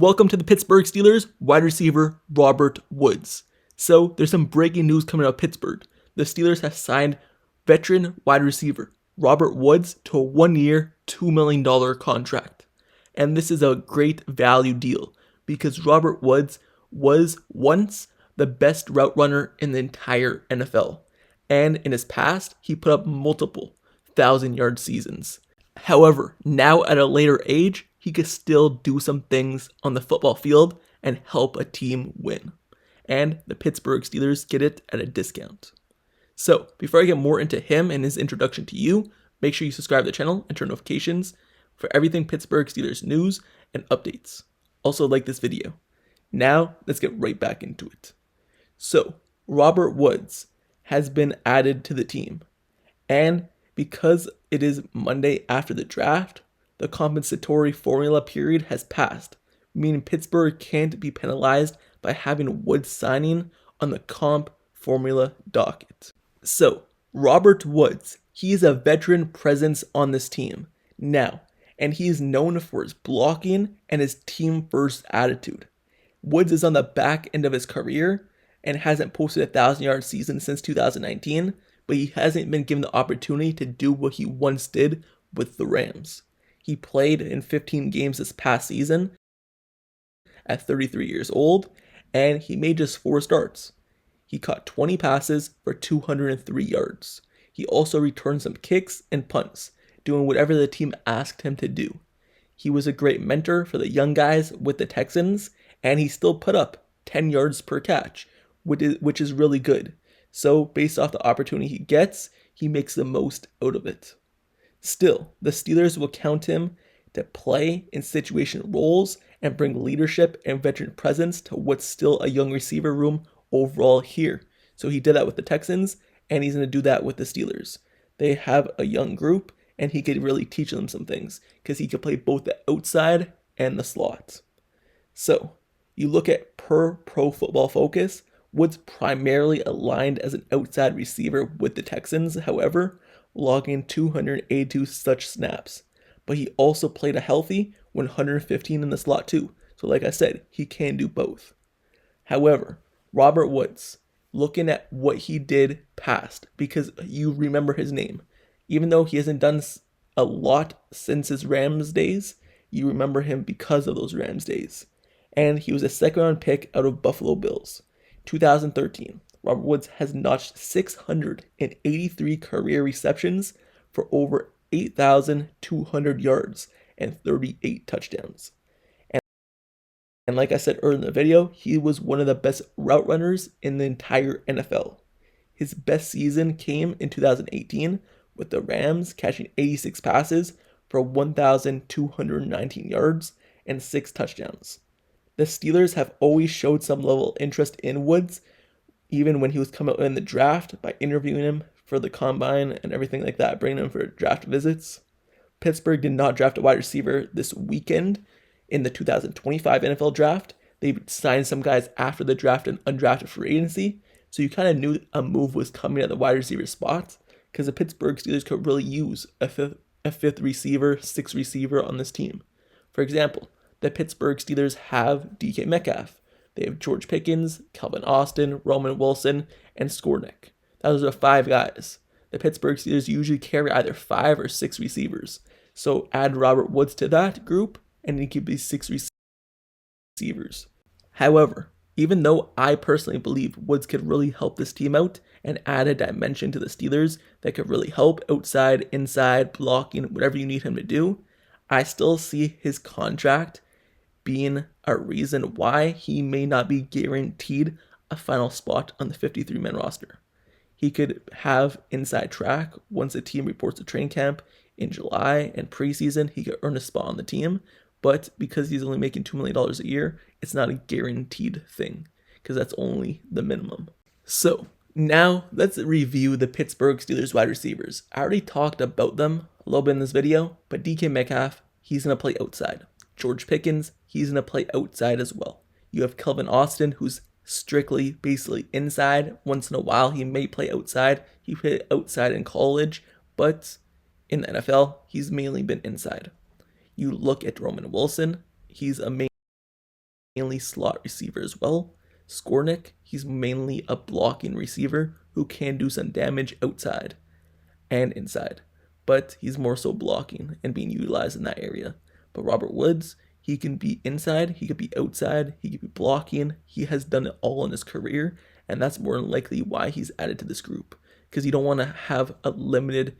Welcome to the Pittsburgh Steelers wide receiver Robert Woods. So there's some breaking news coming out of Pittsburgh. The Steelers have signed veteran wide receiver Robert Woods to a 1-year, $2 million contract. And this is a great value deal because Robert Woods was once the best route runner in the entire NFL. And in his past, he put up multiple 1,000-yard seasons. However, now at a later age, he could still do some things on the football field and help a team win. And the Pittsburgh Steelers get it at a discount. So, before I get more into him and his introduction to you, make sure you subscribe to the channel and turn notifications for everything Pittsburgh Steelers news and updates. Also, like this video. Now, let's get right back into it. So, Robert Woods has been added to the team. And because it is Monday after the draft, the compensatory formula period has passed, meaning Pittsburgh can't be penalized by having Woods signing on the comp formula docket. So, Robert Woods, he is a veteran presence on this team now, and he is known for his blocking and his team-first attitude. Woods is on the back end of his career and hasn't posted a 1,000-yard season since 2019, but he hasn't been given the opportunity to do what he once did with the Rams. He played in 15 games this past season at 33 years old, and he made just 4 starts. He caught 20 passes for 203 yards. He also returned some kicks and punts, doing whatever the team asked him to do. He was a great mentor for the young guys with the Texans, and he still put up 10 yards per catch, which is really good. So, based off the opportunity he gets, he makes the most out of it. Still, the Steelers will count him to play in situation roles and bring leadership and veteran presence to what's still a young receiver room overall here. So he did that with the Texans, and he's going to do that with the Steelers. They have a young group, and he could really teach them some things because he could play both the outside and the slot. So, you look at per Pro Football Focus, Woods primarily aligned as an outside receiver with the Texans, however, logging 282 such snaps. But he also played a healthy 115 in the slot too. So like I said, he can do both. However, Robert Woods, looking at what he did past, because you remember his name, even though he hasn't done a lot since his Rams days, you remember him because of those Rams days. And he was a second-round pick out of Buffalo Bills. 2013, Robert Woods has notched 683 career receptions for over 8,200 yards and 38 touchdowns. And like I said earlier in the video, he was one of the best route runners in the entire NFL. His best season came in 2018 with the Rams catching 86 passes for 1,219 yards and 6 touchdowns. The Steelers have always showed some level of interest in Woods, even when he was coming out in the draft, by interviewing him for the combine and everything like that, bringing him for draft visits. Pittsburgh did not draft a wide receiver this weekend in the 2025 NFL draft. They signed some guys after the draft and undrafted free agency, so you kind of knew a move was coming at the wide receiver spot because the Pittsburgh Steelers could really use a fifth receiver, sixth receiver on this team. For example, the Pittsburgh Steelers have DK Metcalf. They have George Pickens, Calvin Austin, Roman Wilson, and Skowronek. Those are 5 guys. The Pittsburgh Steelers usually carry either 5 or 6 receivers. So add Robert Woods to that group, and he could be 6 receivers. However, even though I personally believe Woods could really help this team out and add a dimension to the Steelers that could really help outside, inside, blocking, whatever you need him to do, I still see his contract being a reason why he may not be guaranteed a final spot on the 53-man roster. He could have inside track once the team reports to training camp in July and preseason. He could earn a spot on the team, but because he's only making $2 million a year, it's not a guaranteed thing because that's only the minimum. So now let's review the Pittsburgh Steelers wide receivers. I already talked about them a little bit in this video, but DK Metcalf, he's going to play outside. George Pickens, he's going to play outside as well. You have Calvin Austin, who's strictly basically inside. Once in a while, he may play outside. He played outside in college, but in the NFL, he's mainly been inside. You look at Roman Wilson, he's a main mainly slot receiver as well. Skowronek, he's mainly a blocking receiver who can do some damage outside and inside, but he's more so blocking and being utilized in that area. But Robert Woods, he can be inside, he could be outside, he could be blocking. He has done it all in his career, and that's more than likely why he's added to this group, because you don't want to have a limited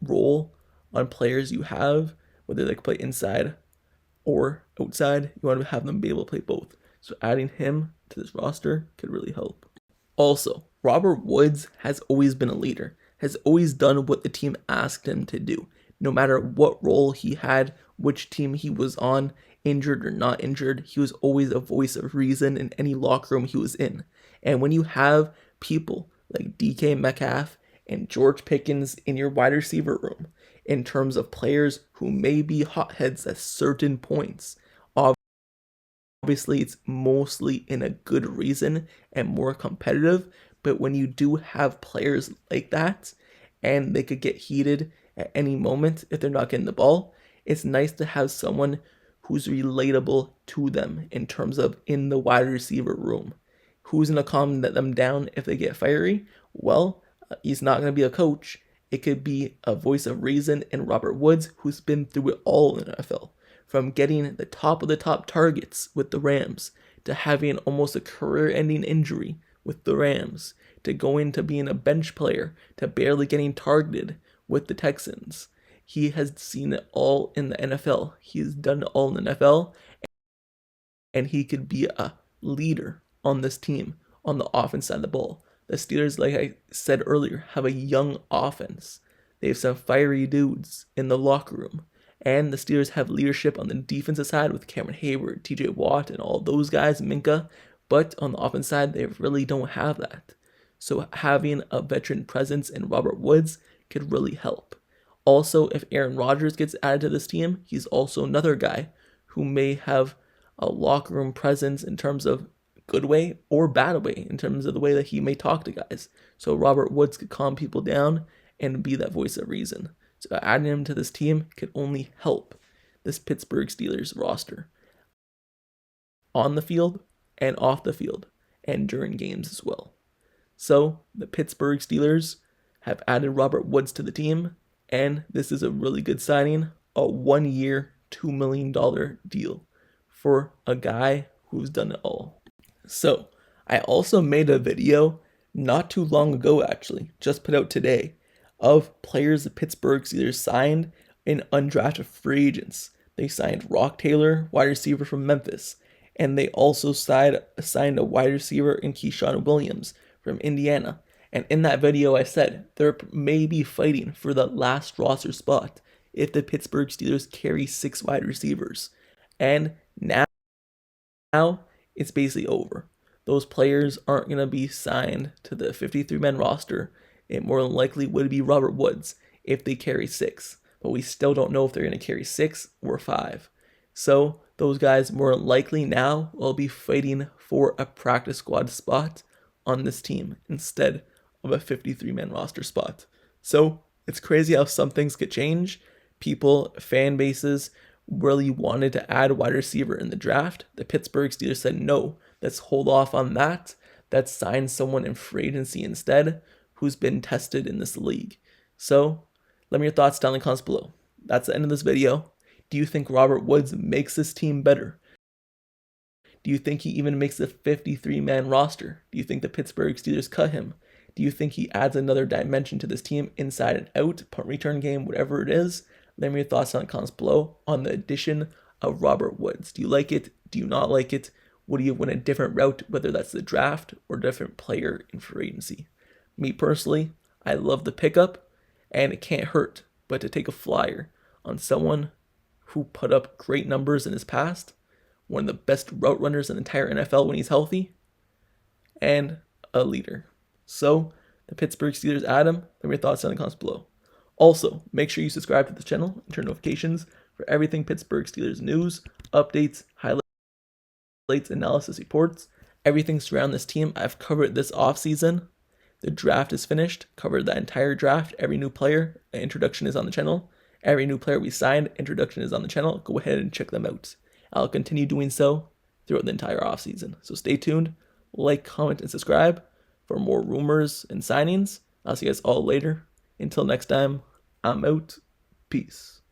role on players you have, whether they can play inside or outside. You want to have them be able to play both. So adding him to this roster could really help. Also, Robert Woods has always been a leader, has always done what the team asked him to do. No matter what role he had, which team he was on, injured or not injured, he was always a voice of reason in any locker room he was in. And when you have people like DK Metcalf and George Pickens in your wide receiver room, in terms of players who may be hotheads at certain points, obviously it's mostly in a good reason and more competitive, but when you do have players like that, and they could get heated at any moment if they're not getting the ball, it's nice to have someone who's relatable to them in terms of in the wide receiver room. Who's going to calm them down if they get fiery? Well, he's not going to be a coach. It could be a voice of reason in Robert Woods, who's been through it all in the NFL. From getting the top of the top targets with the Rams, to having almost a career-ending injury with the Rams, to going to being a bench player, to barely getting targeted with the Texans. He has seen it all in the NFL. He has done it all in the NFL, and he could be a leader on this team on the offense side of the ball. The Steelers, like I said earlier, have a young offense. They have some fiery dudes in the locker room. And the Steelers have leadership on the defensive side with Cameron Hayward, TJ Watt, and all those guys, Minka. But on the offense side, they really don't have that. So having a veteran presence in Robert Woods could really help. Also, if Aaron Rodgers gets added to this team, he's also another guy who may have a locker room presence in terms of good way or bad way, in terms of the way that he may talk to guys. So Robert Woods could calm people down and be that voice of reason. So adding him to this team could only help this Pittsburgh Steelers roster on the field and off the field and during games as well. So the Pittsburgh Steelers have added Robert Woods to the team, and this is a really good signing, a 1-year, $2 million deal for a guy who's done it all. So I also made a video not too long ago, actually, just put out today, of players the Pittsburgh Steelers signed in undrafted free agents. They signed Roc Taylor, wide receiver from Memphis, and they also signed a wide receiver in Keyshawn Williams from Indiana. And in that video I said they're maybe fighting for the last roster spot if the Pittsburgh Steelers carry 6 wide receivers. And now it's basically over. Those players aren't going to be signed to the 53-man roster. It more than likely would be Robert Woods if they carry 6. But we still don't know if they're going to carry 6 or 5. So those guys more than likely now will be fighting for a practice squad spot on this team instead of a 53-man roster spot. So it's crazy how some things could change. People, fan bases, really wanted to add a wide receiver in the draft. The Pittsburgh Steelers said, no, let's hold off on that. Let's sign someone in free agency instead who's been tested in this league. So let me know your thoughts down in the comments below. That's the end of this video. Do you think Robert Woods makes this team better? Do you think he even makes the 53-man roster? Do you think the Pittsburgh Steelers cut him? Do you think he adds another dimension to this team, inside and out, punt return game, whatever it is? Let me know your thoughts down in the comments below on the addition of Robert Woods. Do you like it? Do you not like it? Would you win a different route, whether that's the draft or a different player in free agency? Me personally, I love the pickup, and it can't hurt but to take a flyer on someone who put up great numbers in his past, one of the best route runners in the entire NFL when he's healthy, and a leader. So, the Pittsburgh Steelers add him. Leave your thoughts down in the comments below. Also, make sure you subscribe to the channel and turn notifications for everything Pittsburgh Steelers news, updates, highlights, analysis, reports, everything surrounding this team. I've covered this offseason. The draft is finished. Covered that entire draft. Every new player, introduction is on the channel. Every new player we signed, introduction is on the channel. Go ahead and check them out. I'll continue doing so throughout the entire offseason. So stay tuned, like, comment, and subscribe for more rumors and signings. I'll see you guys all later. Until next time, I'm out. Peace.